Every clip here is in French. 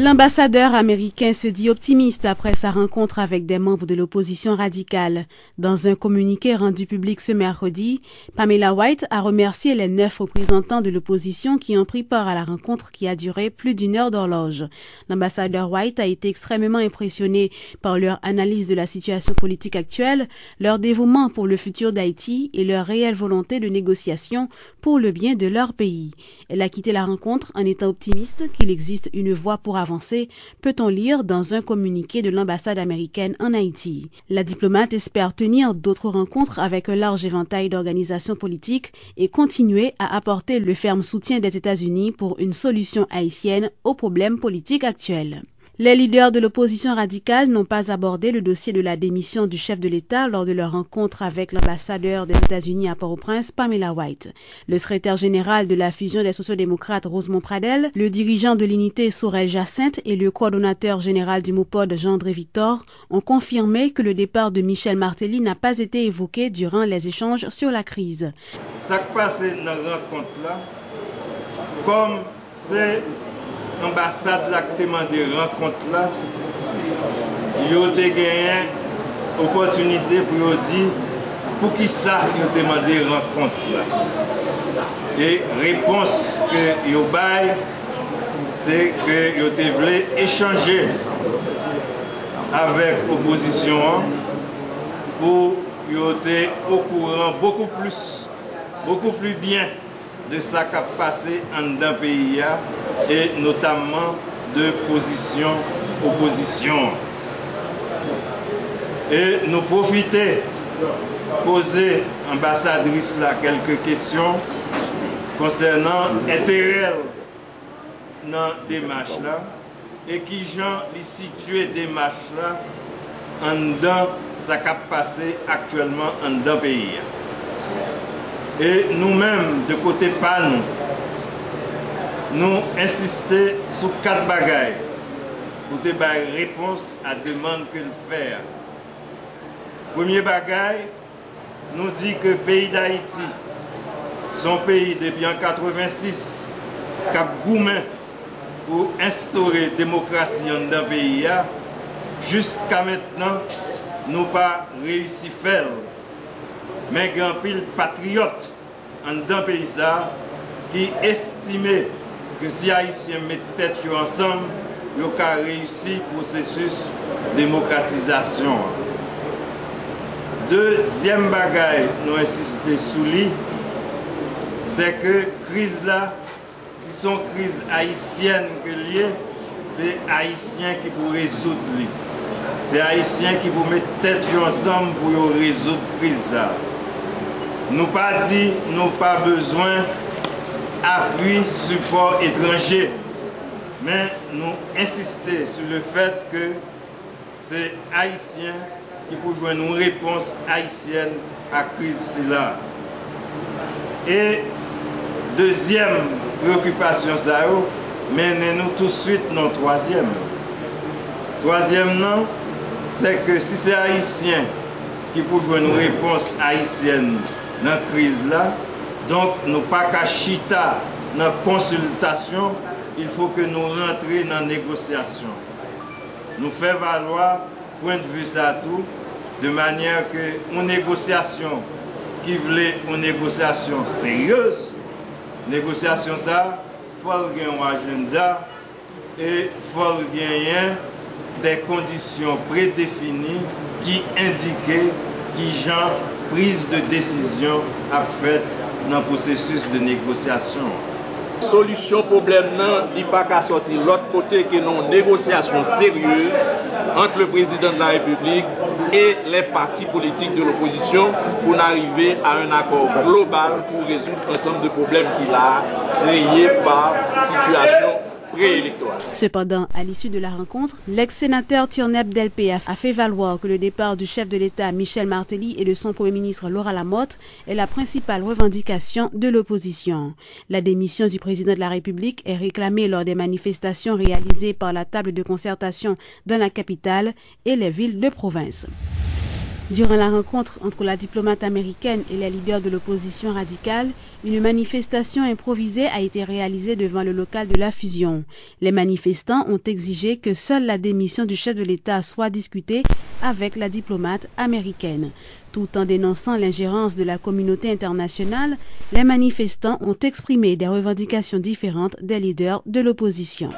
L'ambassadeur américain se dit optimiste après sa rencontre avec des membres de l'opposition radicale. Dans un communiqué rendu public ce mercredi, Pamela White a remercié les 9 représentants de l'opposition qui ont pris part à la rencontre qui a duré plus d'1 heure d'horloge. L'ambassadeur White a été extrêmement impressionné par leur analyse de la situation politique actuelle, leur dévouement pour le futur d'Haïti et leur réelle volonté de négociation pour le bien de leur pays. Elle a quitté la rencontre en étant optimiste qu'il existe une voie pour avancer, peut-on lire dans un communiqué de l'ambassade américaine en Haïti. La diplomate espère tenir d'autres rencontres avec un large éventail d'organisations politiques et continuer à apporter le ferme soutien des États-Unis pour une solution haïtienne aux problèmes politiques actuels. Les leaders de l'opposition radicale n'ont pas abordé le dossier de la démission du chef de l'État lors de leur rencontre avec l'ambassadeur des États-Unis à Port-au-Prince, Pamela White. Le secrétaire général de la fusion des sociodémocrates, Rosemont Pradel, le dirigeant de l'unité, Sorel Jacinthe, et le coordonnateur général du MOPOD, Jean-André Victor, ont confirmé que le départ de Michel Martelly n'a pas été évoqué durant les échanges sur la crise. Ça qui passe dans la rencontre-là, comme c'est l'ambassade qui a demandé rencontre là, ils ont gagné l'opportunité pour dire pour qui ça ils ont demandé rencontre là. Et réponse que ils ont baillé, c'est que ils ont voulu échanger avec l'opposition pour ils ont été au courant beaucoup plus bien de ce qui a passé dans le pays et notamment de opposition. Et nous profiter poser ambassadrice là quelques questions concernant l'intérêt dans la démarche là et qui gens les situer démarche là en dedans ce qui a passé actuellement dans le pays. Et nous-mêmes, de côté pas nous insister sur 4 bagailles pour te donner réponse à la demande que le faire. Premier bagaille, nous dit que le pays d'Haïti, son pays depuis en 1986, qui a gourmand pour instaurer la démocratie dans le pays, jusqu'à maintenant, nous n'avons pas réussi à faire. Mais il y a un pile patriote dans le pays qui estime que si les Haïtiens mettent tête ensemble, ils ont réussi le processus de démocratisation. Deuxième bagaille, nous insistons sur lui, c'est que la crise là, si c'est une crise haïtienne que liée, c'est Haïtiens qui pour résoudre lui. C'est Haïtiens qui pour mettre tête ensemble pour résoudre la crise. Nous pas dit, nous pas besoin d'appui, support étranger, mais nous insister sur le fait que c'est Haïtien qui peut jouer une réponse haïtienne à la crise là. Et deuxième préoccupation, ça menez-nous tout de suite dans le troisième. Troisième, non, c'est que si c'est Haïtien qui peut jouer une réponse haïtienne dans la crise là, donc nous pas qu'à chita dans la consultation, il faut que nous rentrions dans la négociation. Nous faisons valoir point de vue ça tout, de manière que une négociation qui voulait une négociation sérieuse, négociation ça, il faut gagner un agenda et il faut gagner des conditions prédéfinies qui indiquent qui genre prise de décision a fait dans le processus de négociation. Solution problème non, il n'y a pas qu'à sortir l'autre côté que non négociation sérieuse entre le président de la République et les partis politiques de l'opposition pour arriver à un accord global pour résoudre l'ensemble de problèmes qu'il a créés par situation préélectorale. Cependant, à l'issue de la rencontre, l'ex-sénateur Turneb d'LPF a fait valoir que le départ du chef de l'État Michel Martelly et de son premier ministre Laura Lamotte est la principale revendication de l'opposition. La démission du président de la République est réclamée lors des manifestations réalisées par la table de concertation dans la capitale et les villes de province. Durant la rencontre entre la diplomate américaine et les leaders de l'opposition radicale, une manifestation improvisée a été réalisée devant le local de la fusion. Les manifestants ont exigé que seule la démission du chef de l'État soit discutée avec la diplomate américaine. Tout en dénonçant l'ingérence de la communauté internationale, les manifestants ont exprimé des revendications différentes des leaders de l'opposition.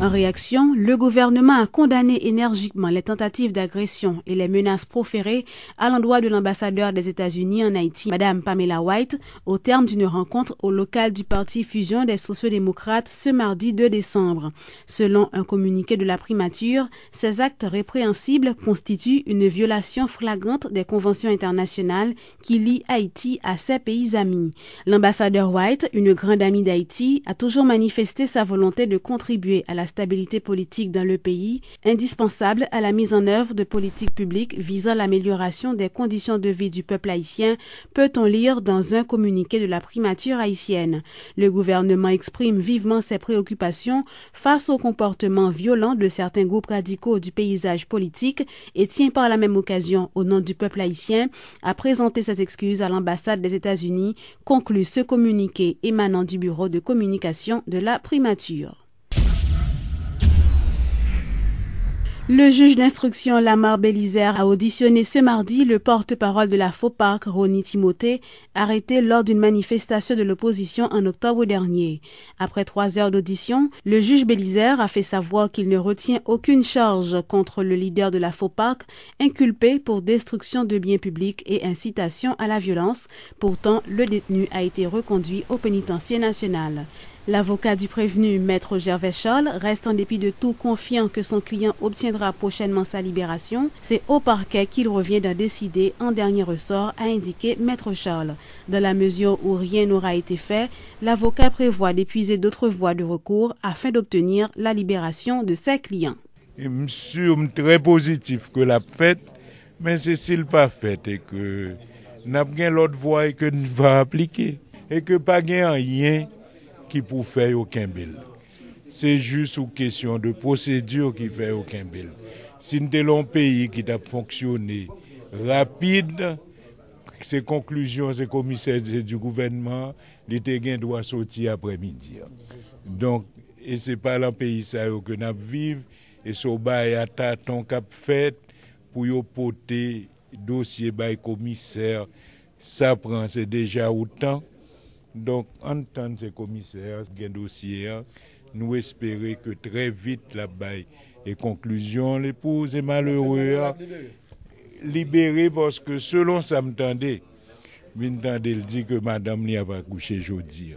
En réaction, le gouvernement a condamné énergiquement les tentatives d'agression et les menaces proférées à l'endroit de l'ambassadeur des États-Unis en Haïti, Mme Pamela White, au terme d'une rencontre au local du Parti Fusion des sociodémocrates ce mardi 2 décembre. Selon un communiqué de la primature, ces actes répréhensibles constituent une violation flagrante des conventions internationales qui lient Haïti à ses pays amis. L'ambassadeur White, une grande amie d'Haïti, a toujours manifesté sa volonté de contribuer à la stabilité politique dans le pays, indispensable à la mise en œuvre de politiques publiques visant l'amélioration des conditions de vie du peuple haïtien, peut-on lire dans un communiqué de la primature haïtienne. Le gouvernement exprime vivement ses préoccupations face au comportement violent de certains groupes radicaux du paysage politique et tient par la même occasion, au nom du peuple haïtien, à présenter ses excuses à l'ambassade des États-Unis, conclut ce communiqué émanant du bureau de communication de la primature. Le juge d'instruction Lamar Bélizaire a auditionné ce mardi le porte-parole de la FOPAC, Ronnie Timothée, arrêté lors d'une manifestation de l'opposition en octobre dernier. Après 3 heures d'audition, le juge Bélizaire a fait savoir qu'il ne retient aucune charge contre le leader de la FOPAC, inculpé pour destruction de biens publics et incitation à la violence. Pourtant, le détenu a été reconduit au pénitencier national. L'avocat du prévenu, Maître Gervais Charles, reste en dépit de tout confiant que son client obtiendra prochainement sa libération. C'est au parquet qu'il revient d'en décider en dernier ressort, a indiqué Maître Charles. Dans la mesure où rien n'aura été fait, l'avocat prévoit d'épuiser d'autres voies de recours afin d'obtenir la libération de ses clients. Je suis très positif que l'a fait, mais c'est s'il pas fait et que n'a pas l'autre voie et que nous va appliquer et que pas rien qui pour faire aucun bill. C'est juste une question de procédure qui fait aucun bill. Si nous sommes un pays qui a fonctionné rapide, ces conclusions, ces commissaires du gouvernement, les doit sortir après-midi. Donc, et c'est pas dans le pays ça que nous vivons, et ce bail à tâton cap fait pour y porter dossier bail commissaire, ça prend c'est déjà autant. Donc, en tant que commissaire, un dossier, nous espérons que très vite la baille et conclusion, l'épouse est malheureux, libérée parce que selon ça m'entendait, il dit que madame n'y a pas couché jeudi.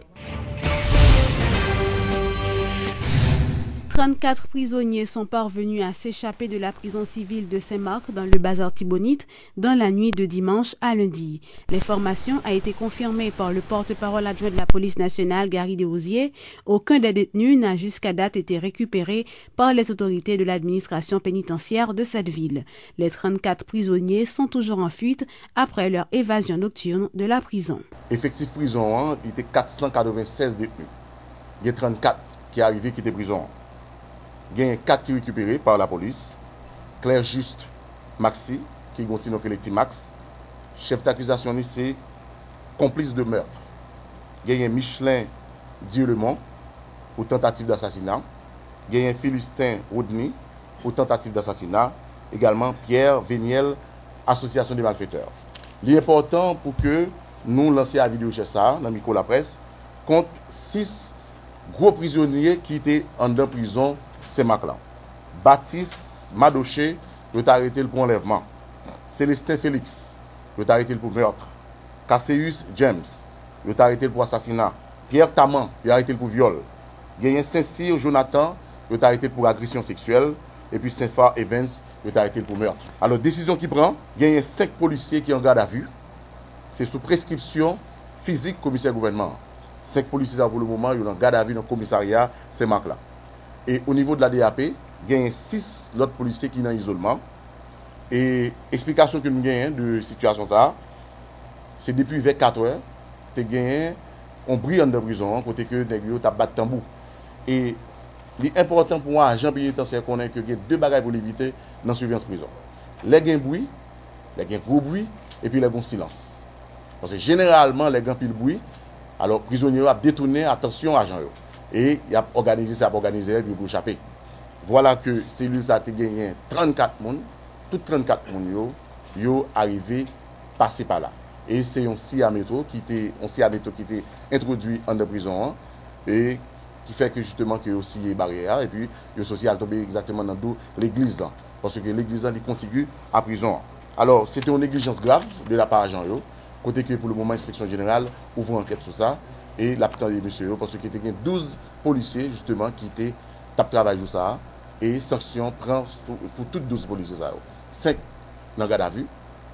34 prisonniers sont parvenus à s'échapper de la prison civile de Saint-Marc dans le bazar Thibonite dans la nuit de dimanche à lundi. L'information a été confirmée par le porte-parole adjoint de la police nationale, Gary Desrosiers. Aucun des détenus n'a jusqu'à date été récupéré par les autorités de l'administration pénitentiaire de cette ville. Les 34 prisonniers sont toujours en fuite après leur évasion nocturne de la prison. Effectif prison, il était 496 détenus. Il y a 34 qui sont arrivés qui étaient prison. Il y a 4 qui sont récupérés par la police. Claire Juste Maxi, qui continue que les Max. Chef d'accusation, c'est complice de meurtre. Il y a Michelin Dielemont pour tentative d'assassinat. Il y a Philistin Rodney pour tentative d'assassinat. Également Pierre Véniel, association des malfaiteurs. L'important pour que nous lancions la vidéo chez ça, dans le micro de la presse, contre 6 gros prisonniers qui étaient en prison. C'est Maclan. Baptiste Madoché, il est arrêté pour enlèvement. Célestin Félix, il est arrêté pour meurtre. Casseus James, il est arrêté pour assassinat. Pierre Taman, il est arrêté pour viol. Saint-Cyr Jonathan, il est arrêté pour agression sexuelle. Et puis Saint-Phar Evans, il est arrêté pour meurtre. Alors, décision qui prend, il y a 5 policiers qui sont en garde à vue. C'est sous prescription physique commissaire gouvernement. 5 policiers pour le moment, ils sont en garde à vue dans le commissariat Saint-Marc là. Et au niveau de la DAP, il y a 6 autres policiers qui sont en isolement. Et explication que nous gagnons de situation ça, c'est depuis 24 heures, tu gagné on brille en prison, côté que nèg t'a battu tambour. Et l'important pour moi, agent pénitentiaire connaît que il y a deux bagages pour l'éviter dans surveillance prison. Les gains bruit, les gains gros bruit et puis les gains silence. Parce que généralement les gains pile bruit, alors prisonnier a détourné attention agent yo. Et il a organisé ça pour organiser puis pour échapper. Voilà que cellule ça a gagné 34 personnes, toutes 34 personnes yo arrivé passer par là. Et c'est un CIA métro qui était introduit en prison et qui fait que justement que aussi les barrières et puis le social a tombé exactement dans l'église là parce que l'église là est contiguë à prison. Alors c'était une négligence grave de la part agent yo côté que pour le moment l'inspection générale ouvre enquête sur ça et l'attend des monsieur parce que il y a 12 policiers justement qui étaient tap travail sur ça et sanction prend pour toutes 12 policiers ça 5 dans garde à vue.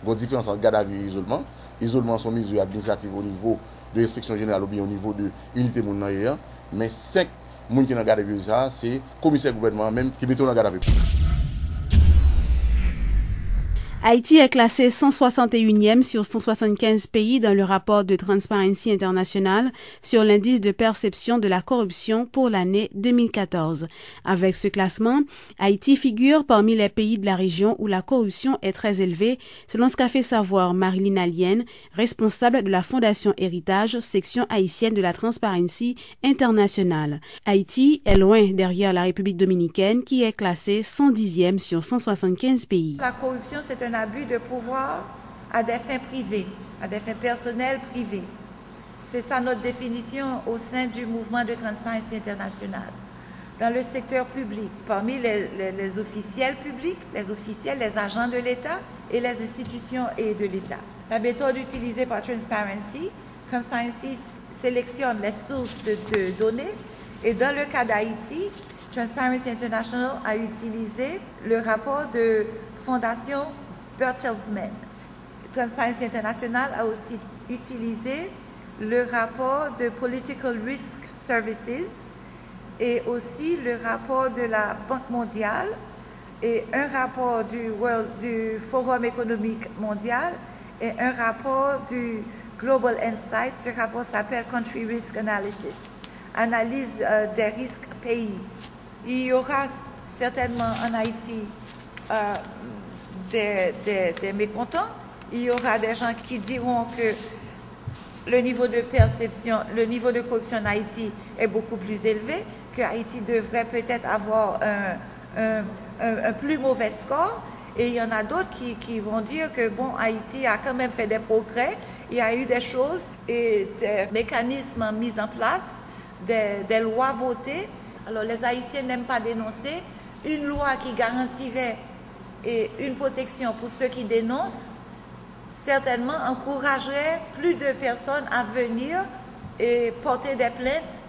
Il y a une différence entre garde à vue et isolement. Isolement sont mesures administratives au niveau de l'inspection générale ou bien au niveau de l'unité mounnaïère. Mais 5 personnes qui sont dans garde à vue, c'est le commissaire gouvernement même qui met dans garde à vue. Haïti est classé 161e sur 175 pays dans le rapport de Transparency International sur l'indice de perception de la corruption pour l'année 2014. Avec ce classement, Haïti figure parmi les pays de la région où la corruption est très élevée, selon ce qu'a fait savoir Marilyn Alienne, responsable de la Fondation Héritage, section haïtienne de la Transparency International. Haïti est loin derrière la République dominicaine qui est classée 110e sur 175 pays. La corruption, c'est un abus de pouvoir à des fins privées, à des fins personnelles privées. C'est ça notre définition au sein du mouvement de Transparency International. Dans le secteur public, parmi les officiels publics, les agents de l'État et les institutions de l'État. La méthode utilisée par Transparency sélectionne les sources de données et dans le cas d'Haïti, Transparency International a utilisé le rapport de Fondation Bertelsmann. Transparency International a aussi utilisé le rapport de Political Risk Services et aussi le rapport de la Banque mondiale et un rapport du Forum économique mondial et un rapport du Global Insight. Ce rapport s'appelle Country Risk Analysis, analyse des risques pays. Il y aura certainement en Haïti des mécontents. Il y aura des gens qui diront que le niveau de perception, le niveau de corruption en Haïti est beaucoup plus élevé, que Haïti devrait peut-être avoir un plus mauvais score. Et il y en a d'autres qui vont dire que bon, Haïti a quand même fait des progrès, il y a eu des choses et des mécanismes mis en place, des lois votées. Alors les Haïtiens n'aiment pas dénoncer. Une loi qui garantirait une protection pour ceux qui dénoncent, certainement encouragerait plus de personnes à venir et porter des plaintes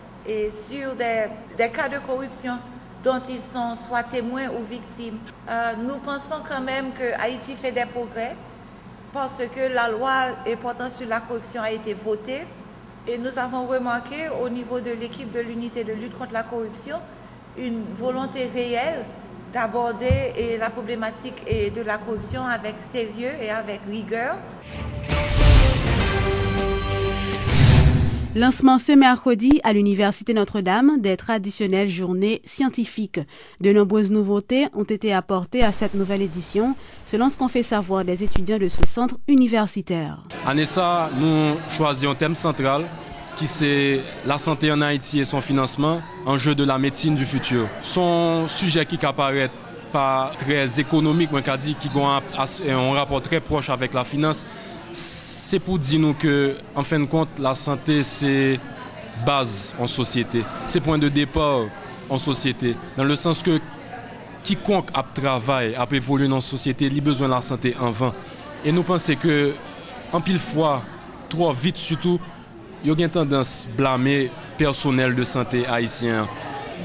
sur des cas de corruption dont ils sont soit témoins ou victimes. Nous pensons quand même que Haïti fait des progrès parce que la loi portant sur la corruption a été votée et nous avons remarqué au niveau de l'équipe de l'unité de lutte contre la corruption une volonté réelle d'aborder la problématique de la corruption avec sérieux et avec rigueur. Lancement ce mercredi à l'Université Notre-Dame des traditionnelles journées scientifiques. De nombreuses nouveautés ont été apportées à cette nouvelle édition, selon ce qu'on fait savoir des étudiants de ce centre universitaire. Année ça, nous choisissons un thème central qui c'est la santé en Haïti et son financement, enjeu de la médecine du futur. Son sujet qui apparaît pas très économique, mais qui a un rapport très proche avec la finance. C'est pour dire nous que, en fin de compte, la santé, c'est base en société. C'est point de départ en société. Dans le sens que quiconque a travaillé, a évolué dans la société, il a besoin de la santé en vain. Et nous pensons que, en pile fois, trop vite surtout, il y a une tendance à blâmer le personnel de santé haïtien.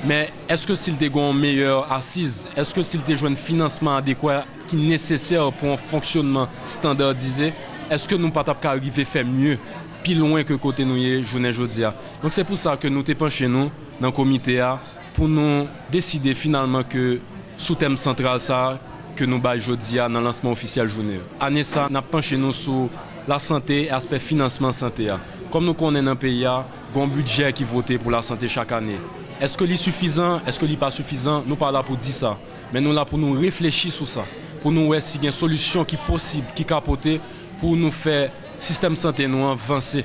Mais est-ce que s'il y a une meilleure assise, est-ce que s'il y a un financement adéquat qui est nécessaire pour un fonctionnement standardisé, est-ce que nous ne pouvons pas arriver à faire mieux, plus loin que côté nous y journée aujourd'hui. Donc c'est pour ça que nous sommes penchés nous dans le comité pour nous décider finalement que sous thème central ça, que nous baillons aujourd'hui dans le lancement officiel journée. Année ça, nous penché nous sur la santé et l'aspect financement santé. Comme nous connaissons dans le pays, il y a un budget qui voté pour la santé chaque année. Est-ce que c'est suffisant? Est-ce que c'est pas suffisant? Nous ne sommes pas là pour dire ça. Mais nous sommes là pour nous réfléchir sur ça. Pour nous voir s'il y a une solution qui est possible, qui est capotée, pour nous faire le système santé nous avancer.